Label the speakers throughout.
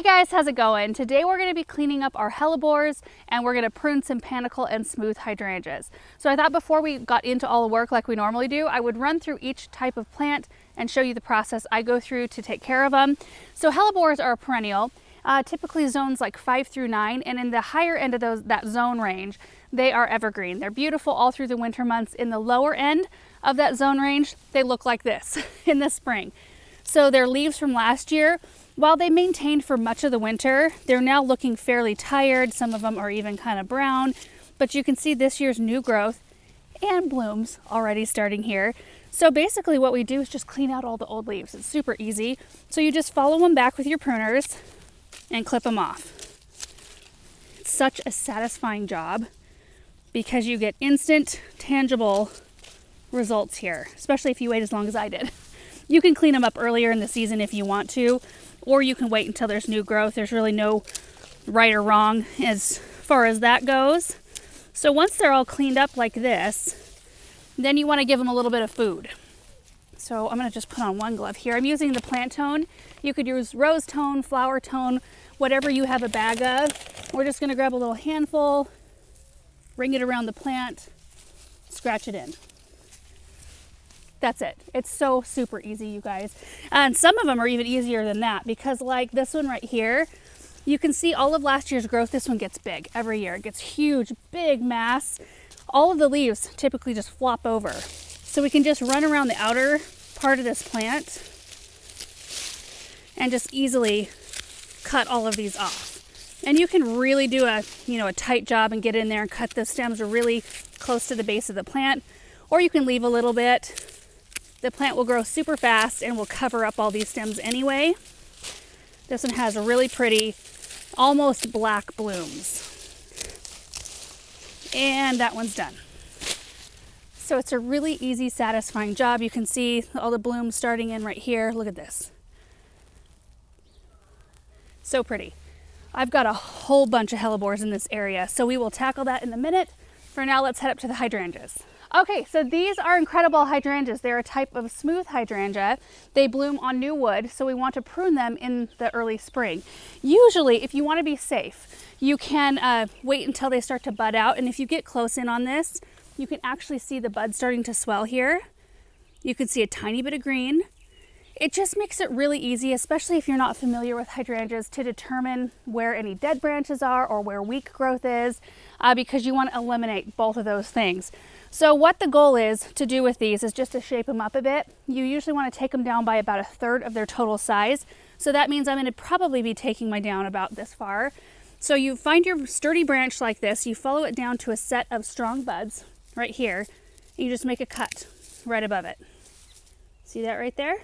Speaker 1: Guys, how's it going? Today we're going to be cleaning up our hellebores and we're going to prune some panicle and smooth hydrangeas. So I thought before we got into all the work like we normally do, I would run through each type of plant and show you the process I go through to take care of them. So hellebores are a perennial, typically zones like 5 through 9, and in the higher end of that zone range, they are evergreen. They're beautiful all through the winter months. In the lower end of that zone range, they look like this in the spring. So their leaves from last year, while they maintained for much of the winter, they're now looking fairly tired. Some of them are even kind of brown, but you can see this year's new growth and blooms already starting here. So basically what we do is just clean out all the old leaves. It's super easy. So you just follow them back with your pruners and clip them off. It's such a satisfying job because you get instant, tangible results here, especially if you wait as long as I did. You can clean them up earlier in the season if you want to, or you can wait until there's new growth. There's really no right or wrong as far as that goes. So once they're all cleaned up like this, then you want to give them a little bit of food. So I'm going to just put on one glove here. I'm using the plant tone. You could use rose tone, flower tone, whatever you have a bag of. We're just going to grab a little handful, ring it around the plant, scratch it in. That's it. It's so super easy, you guys. And some of them are even easier than that because like this one right here, you can see all of last year's growth. This one gets big every year. It gets huge, big mass. All of the leaves typically just flop over. So we can just run around the outer part of this plant and just easily cut all of these off. And you can really do a tight job and get in there and cut the stems really close to the base of the plant, or you can leave a little bit. The plant will grow super fast and will cover up all these stems anyway. This one has really pretty, almost black blooms. And that one's done. So it's a really easy, satisfying job. You can see all the blooms starting in right here. Look at this. So pretty. I've got a whole bunch of hellebores in this area, so we will tackle that in a minute. For now, let's head up to the hydrangeas. Okay, so these are incredible hydrangeas. They're a type of smooth hydrangea. They bloom on new wood, so we want to prune them in the early spring. Usually, if you want to be safe, you can wait until they start to bud out, and if you get close in on this, you can actually see the bud starting to swell here. You can see a tiny bit of green. It just makes it really easy, especially if you're not familiar with hydrangeas, to determine where any dead branches are or where weak growth is, because you want to eliminate both of those things. So what the goal is to do with these is just to shape them up a bit. You usually want to take them down by about 1/3 of their total size. So that means I'm going to probably be taking my down about this far. So you find your sturdy branch like this, you follow it down to a set of strong buds right here, and you just make a cut right above it. See that right there?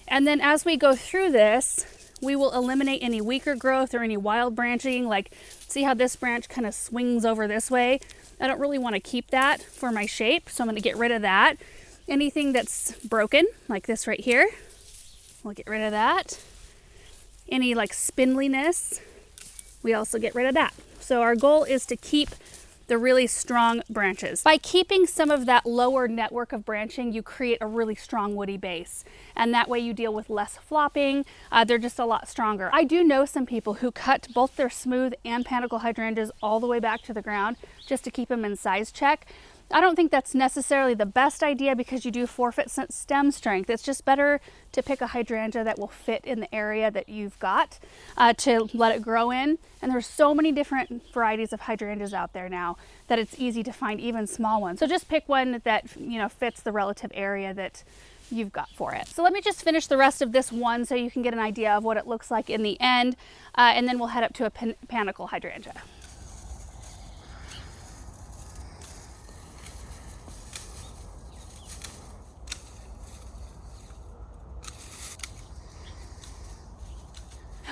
Speaker 1: And then as we go through this, we will eliminate any weaker growth or any wild branching. Like, see how this branch kind of swings over this way? I don't really want to keep that for my shape, so I'm going to get rid of that. Anything that's broken, like this right here, we'll get rid of that. Any like spindliness, we also get rid of that. So our goal is to keep the really strong branches. By keeping some of that lower network of branching, you create a really strong woody base. And that way you deal with less flopping. They're just a lot stronger. I do know some people who cut both their smooth and panicle hydrangeas all the way back to the ground just to keep them in size check. I don't think that's necessarily the best idea because you do forfeit stem strength. It's just better to pick a hydrangea that will fit in the area that you've got to let it grow in. And there's so many different varieties of hydrangeas out there now that it's easy to find even small ones. So just pick one that fits the relative area that you've got for it. So let me just finish the rest of this one so you can get an idea of what it looks like in the end, and then we'll head up to a panicle hydrangea.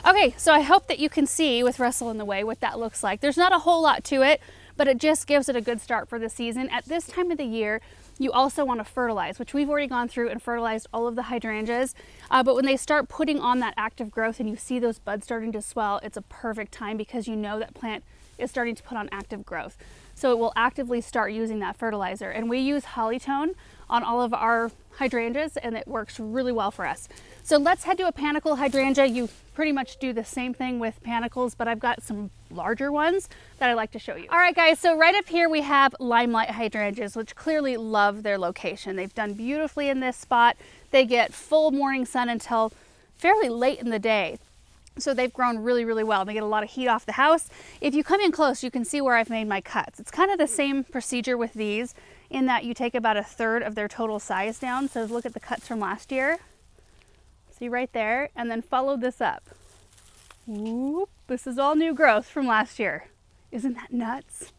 Speaker 1: Okay, so I hope that you can see with Russell in the way what that looks like. There's not a whole lot to it, but it just gives it a good start for the season. At this time of the year, you also want to fertilize, which we've already gone through and fertilized all of the hydrangeas. But when they start putting on that active growth and you see those buds starting to swell, it's a perfect time because you know that plant is starting to put on active growth. so it will actively start using that fertilizer. And we use Hollytone on all of our hydrangeas, and it works really well for us. So let's head to a panicle hydrangea. You pretty much do the same thing with panicles, but I've got some larger ones that I like to show you. All right, guys, so right up here we have limelight hydrangeas, which clearly love their location. They've done beautifully in this spot. They get full morning sun until fairly late in the day. So they've grown really, really well. They get a lot of heat off the house. If you come in close, you can see where I've made my cuts. It's kind of the same procedure with these in that you take about 1/3 of their total size down. So look at the cuts from last year. See right there, and then follow this up. Whoop, this is all new growth from last year. Isn't that nuts?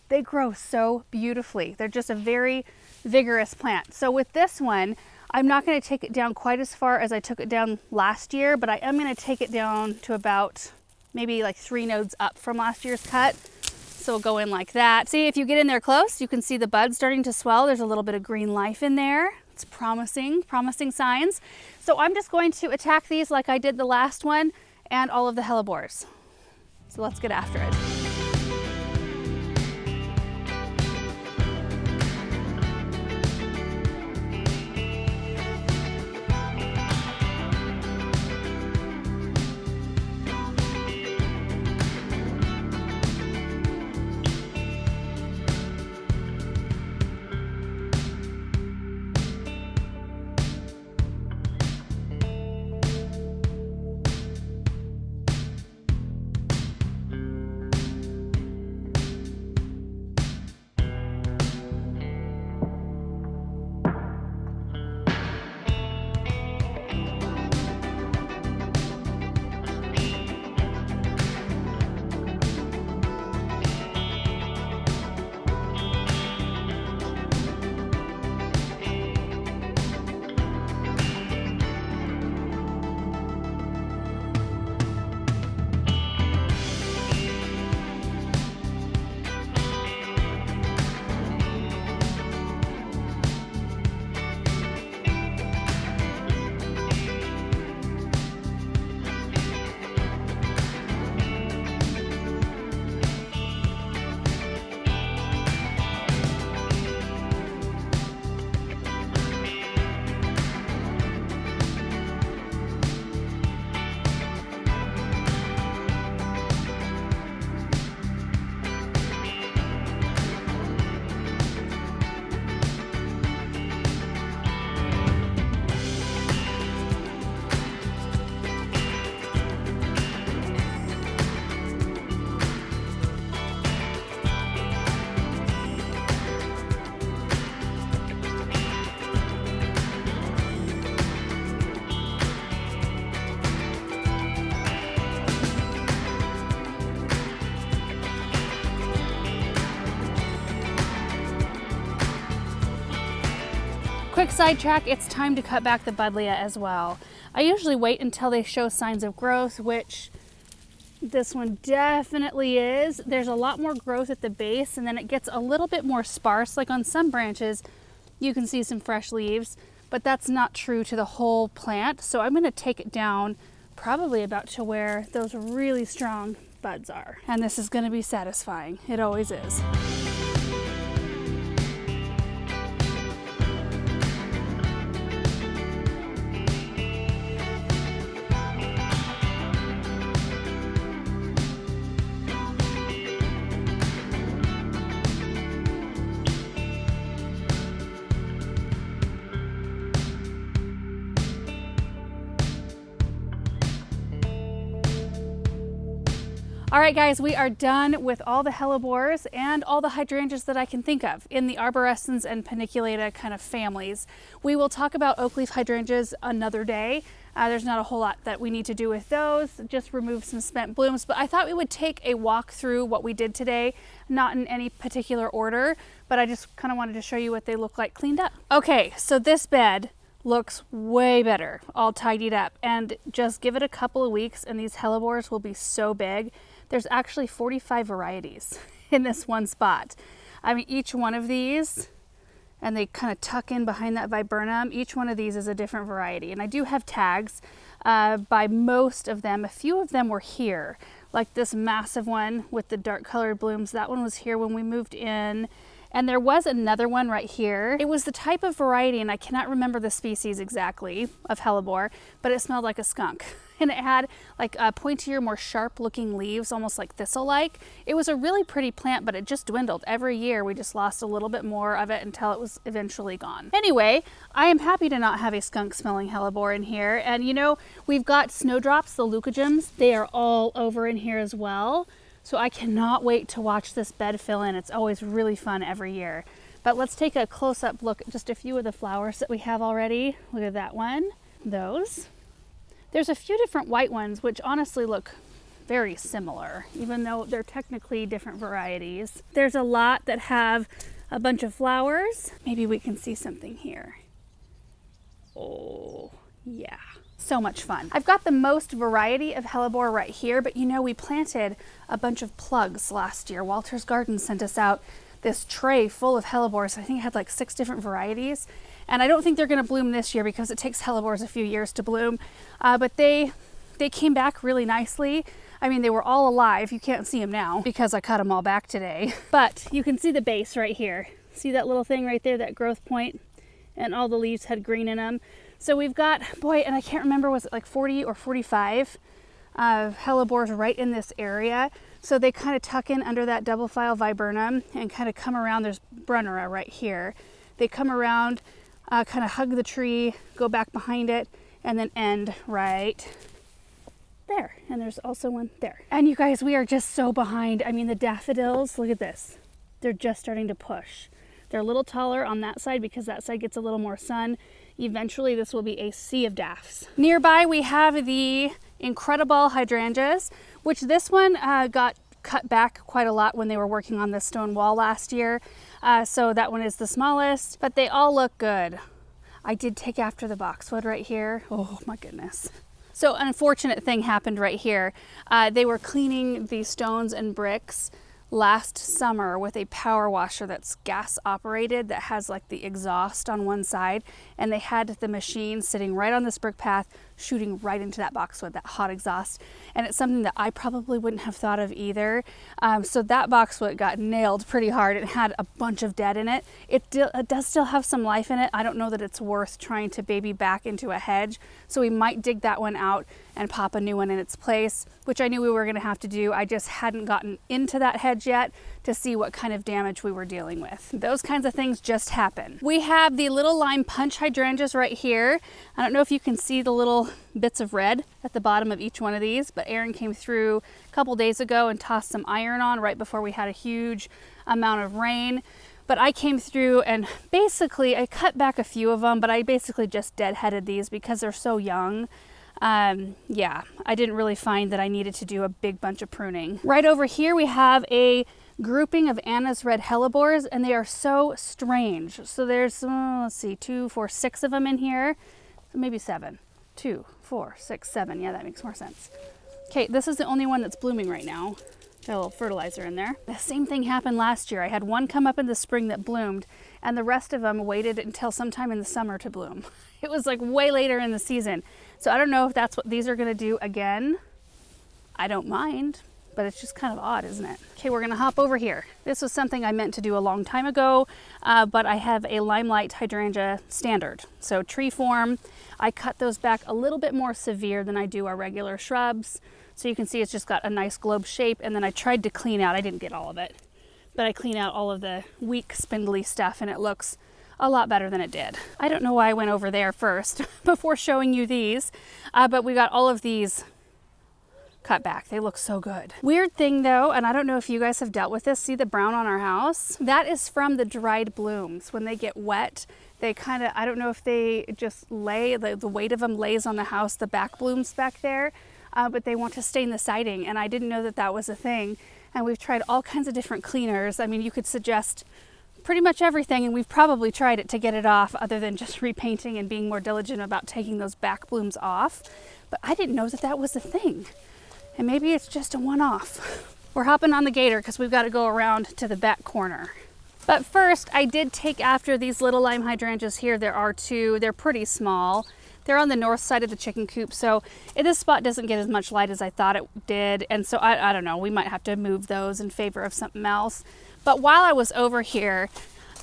Speaker 1: They grow so beautifully. They're just a very vigorous plant. So with this one, I'm not going to take it down quite as far as I took it down last year, but I am going to take it down to about maybe like 3 nodes up from last year's cut. So we'll go in like that. See, if you get in there close, you can see the buds starting to swell. There's a little bit of green life in there. It's promising signs. So I'm just going to attack these like I did the last one and all of the Hellebores. So let's get after it. Quick sidetrack, it's time to cut back the buddleia as well. I usually wait until they show signs of growth, which this one definitely is. There's a lot more growth at the base, and then it gets a little bit more sparse. Like on some branches, you can see some fresh leaves, but that's not true to the whole plant. So I'm gonna take it down probably about to where those really strong buds are. And this is gonna be satisfying. It always is. All right, guys, we are done with all the Hellebores and all the hydrangeas that I can think of in the arborescens and paniculata kind of families. We will talk about oak leaf hydrangeas another day. There's not a whole lot that we need to do with those, just remove some spent blooms, but I thought we would take a walk through what we did today, not in any particular order, but I just kind of wanted to show you what they look like cleaned up. Okay, so this bed looks way better, all tidied up, and just give it a couple of weeks and these Hellebores will be so big. There's actually 45 varieties in this one spot. I mean, each one of these, and they kind of tuck in behind that viburnum, each one of these is a different variety. And I do have tags by most of them. A few of them were here, like this massive one with the dark colored blooms. That one was here when we moved in. And there was another one right here. It was the type of variety, and I cannot remember the species exactly of hellebore, but it smelled like a skunk. And it had like pointier, more sharp looking leaves, almost like thistle-like. It was a really pretty plant, but it just dwindled. Every year we just lost a little bit more of it until it was eventually gone. Anyway, I am happy to not have a skunk smelling hellebore in here. And you know, we've got snowdrops, the leucogyms. They are all over in here as well. So I cannot wait to watch this bed fill in. It's always really fun every year. But let's take a close-up look at just a few of the flowers that we have already. Look at that one, those. There's a few different white ones, which honestly look very similar, even though they're technically different varieties. There's a lot that have a bunch of flowers. Maybe we can see something here. Oh, yeah. So much fun. I've got the most variety of hellebore right here, but you know, we planted a bunch of plugs last year. Walter's Garden sent us out this tray full of hellebores. I think it had like 6 different varieties. And I don't think they're gonna bloom this year because it takes hellebores a few years to bloom. But they came back really nicely. I mean, they were all alive. You can't see them now because I cut them all back today. But you can see the base right here. See that little thing right there, that growth point? And all the leaves had green in them. So we've got, boy, and I can't remember, was it like 40 or 45 hellebores right in this area. So they kind of tuck in under that double file viburnum and kind of come around. There's Brunnera right here. They come around, kind of hug the tree, go back behind it, and then end right there. And there's also one there. And you guys, we are just so behind. I mean, the daffodils, look at this. They're just starting to push. They're a little taller on that side because that side gets a little more sun. Eventually this will be a sea of daffs. Nearby we have the incredible hydrangeas, which this one got cut back quite a lot when they were working on this stone wall last year. So that one is the smallest, but they all look good. I did take after the boxwood right here. Oh my goodness. So an unfortunate thing happened right here. They were cleaning the stones and bricks last summer with a power washer that's gas operated that has like the exhaust on one side, and they had the machine sitting right on this brick path shooting right into that boxwood, that hot exhaust. And it's something that I probably wouldn't have thought of either. So that boxwood got nailed pretty hard. It had a bunch of dead in it. It does still have some life in it. I don't know that it's worth trying to baby back into a hedge. So we might dig that one out and pop a new one in its place, which I knew we were gonna have to do. I just hadn't gotten into that hedge yet to see what kind of damage we were dealing with. Those kinds of things just happen. We have the little lime punch hydrangeas right here. I don't know if you can see the little bits of red at the bottom of each one of these, but Aaron came through a couple days ago and tossed some iron on right before we had a huge amount of rain. But I came through and basically I cut back a few of them, but I basically just deadheaded these because they're so young. Yeah, I didn't really find that I needed to do a big bunch of pruning. Right over here we have a grouping of Anna's red hellebores, and they are so strange. So there's, let's see, 2, 4, 6 of them in here, maybe 7. 2, 4, 6, 7. Yeah, that makes more sense. Okay, this is the only one that's blooming right now. Got a little fertilizer in there. The same thing happened last year. I had one come up in the spring that bloomed, and the rest of them waited until sometime in the summer to bloom. It was like way later in the season. So I don't know if that's what these are gonna do again. I don't mind, but it's just kind of odd, isn't it? Okay, we're gonna hop over here. This was something I meant to do a long time ago, but I have a limelight hydrangea standard. So tree form, I cut those back a little bit more severe than I do our regular shrubs. So you can see it's just got a nice globe shape, and then I tried to clean out, I didn't get all of it, but I clean out all of the weak spindly stuff and it looks a lot better than it did. I don't know why I went over there first before showing you these, but we got all of these cut back. They look so good. Weird thing though, and I don't know if you guys have dealt with this, see the brown on our house? That is from the dried blooms. When they get wet, they kind of, I don't know if they just lay, the weight of them lays on the house, the back blooms back there, but they want to stain the siding, and I didn't know that that was a thing. And we've tried all kinds of different cleaners. I mean, you could suggest pretty much everything, and we've probably tried it to get it off, other than just repainting and being more diligent about taking those back blooms off. But I didn't know that that was a thing. And maybe it's just a one-off. We're hopping on the gator because we've got to go around to the back corner. But first, I did take after these little lime hydrangeas here. There are 2. They're pretty small. They're on the north side of the chicken coop, so this spot doesn't get as much light as I thought it did, and so I don't know, we might have to move those in favor of something else. But while I was over here,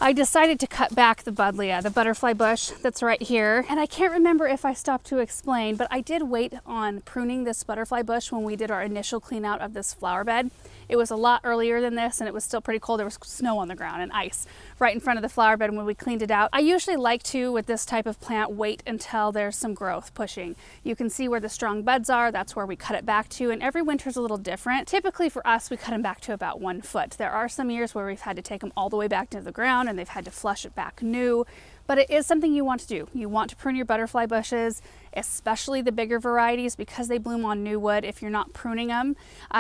Speaker 1: I decided to cut back the buddleia, the butterfly bush that's right here. And I can't remember if I stopped to explain, but I did wait on pruning this butterfly bush when we did our initial clean out of this flower bed. It was a lot earlier than this, and it was still pretty cold. There was snow on the ground and ice right in front of the flower bed when we cleaned it out. I usually like to, with this type of plant, wait until there's some growth pushing. You can see where the strong buds are. That's where we cut it back to, and every winter's a little different. Typically for us, we cut them back to about 1 foot. There are some years where we've had to take them all the way back to the ground and they've had to flush it back new. But it is something you want to do. You want to prune your butterfly bushes, especially the bigger varieties, because they bloom on new wood. If you're not pruning them,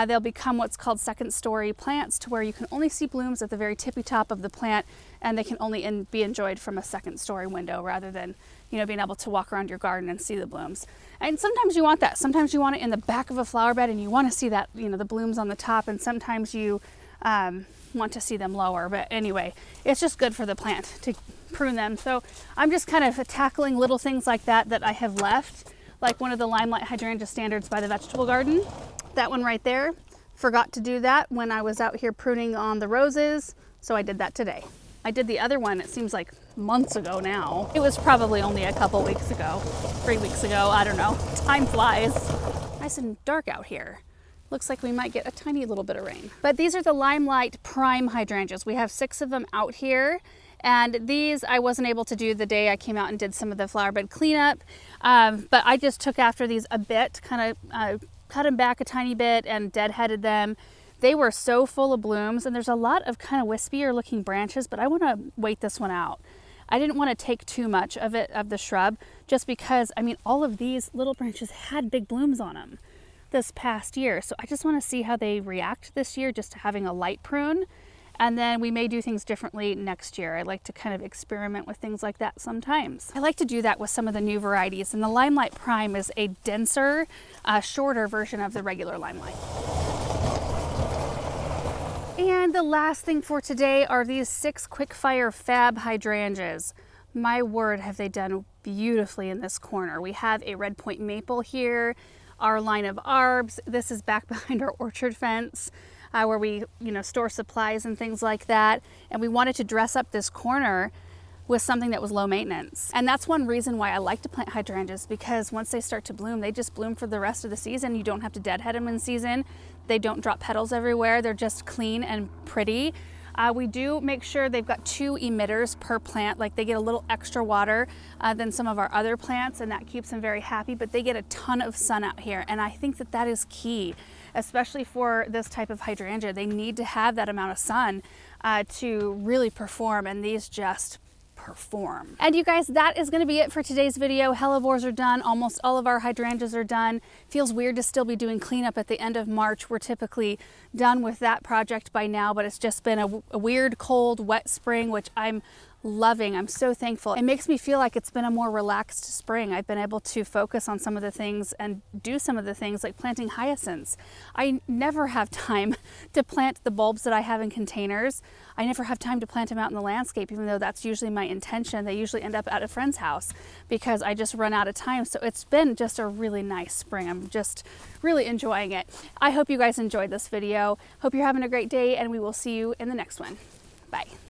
Speaker 1: they'll become what's called second story plants, to where you can only see blooms at the very tippy top of the plant, and they can only be enjoyed from a second story window rather than, you know, being able to walk around your garden and see the blooms. And sometimes you want that. Sometimes you want it in the back of a flower bed and you want to see that, you know, the blooms on the top, and sometimes you want to see them lower. But anyway, it's just good for the plant to prune them. So I'm just kind of tackling little things like that I have left, like one of the Limelight Hydrangea standards by the vegetable garden. That one right there, forgot to do that when I was out here pruning on the roses, so I did that today. I did the other one, it seems like months ago now. It was probably only a couple weeks ago, 3 weeks ago, I don't know. Time flies. Nice and dark out here. Looks like we might get a tiny little bit of rain. But these are the Limelight Prime hydrangeas. We have 6 of them out here. And these I wasn't able to do the day I came out and did some of the flower bed cleanup. But I just took after these a bit, kind of cut them back a tiny bit and deadheaded them. They were so full of blooms, and there's a lot of kind of wispier looking branches, but I want to wait this one out. I didn't want to take too much of it, of the shrub, just because, I mean, all of these little branches had big blooms on them this past year. So I just want to see how they react this year, just to having a light prune. And then we may do things differently next year. I like to kind of experiment with things like that sometimes. I like to do that with some of the new varieties. And the Limelight Prime is a denser, shorter version of the regular Limelight. And the last thing for today are these 6 Quickfire Fab hydrangeas. My word, have they done beautifully in this corner. We have a red point maple here, our line of arbs. This is back behind our orchard fence, where we, you know, store supplies and things like that. And we wanted to dress up this corner with something that was low maintenance. And that's one reason why I like to plant hydrangeas, because once they start to bloom, they just bloom for the rest of the season. You don't have to deadhead them in season. They don't drop petals everywhere. They're just clean and pretty. We do make sure they've got 2 emitters per plant. Like, they get a little extra water than some of our other plants, and that keeps them very happy, but they get a ton of sun out here. And I think that that is key, especially for this type of hydrangea. They need to have that amount of sun to really perform, and these just perform. And you guys, that is going to be it for today's video. Hellebores are done. Almost all of our hydrangeas are done. Feels weird to still be doing cleanup at the end of March. We're typically done with that project by now, but it's just been a weird, cold, wet spring, which I'm loving. I'm so thankful. It makes me feel like it's been a more relaxed spring. I've been able to focus on some of the things and do some of the things like planting hyacinths. I never have time to plant the bulbs that I have in containers. I never have time to plant them out in the landscape, even though that's usually my intention. They usually end up at a friend's house because I just run out of time. So it's been just a really nice spring. I'm just really enjoying it. I hope you guys enjoyed this video. Hope you're having a great day, and we will see you in the next one. Bye.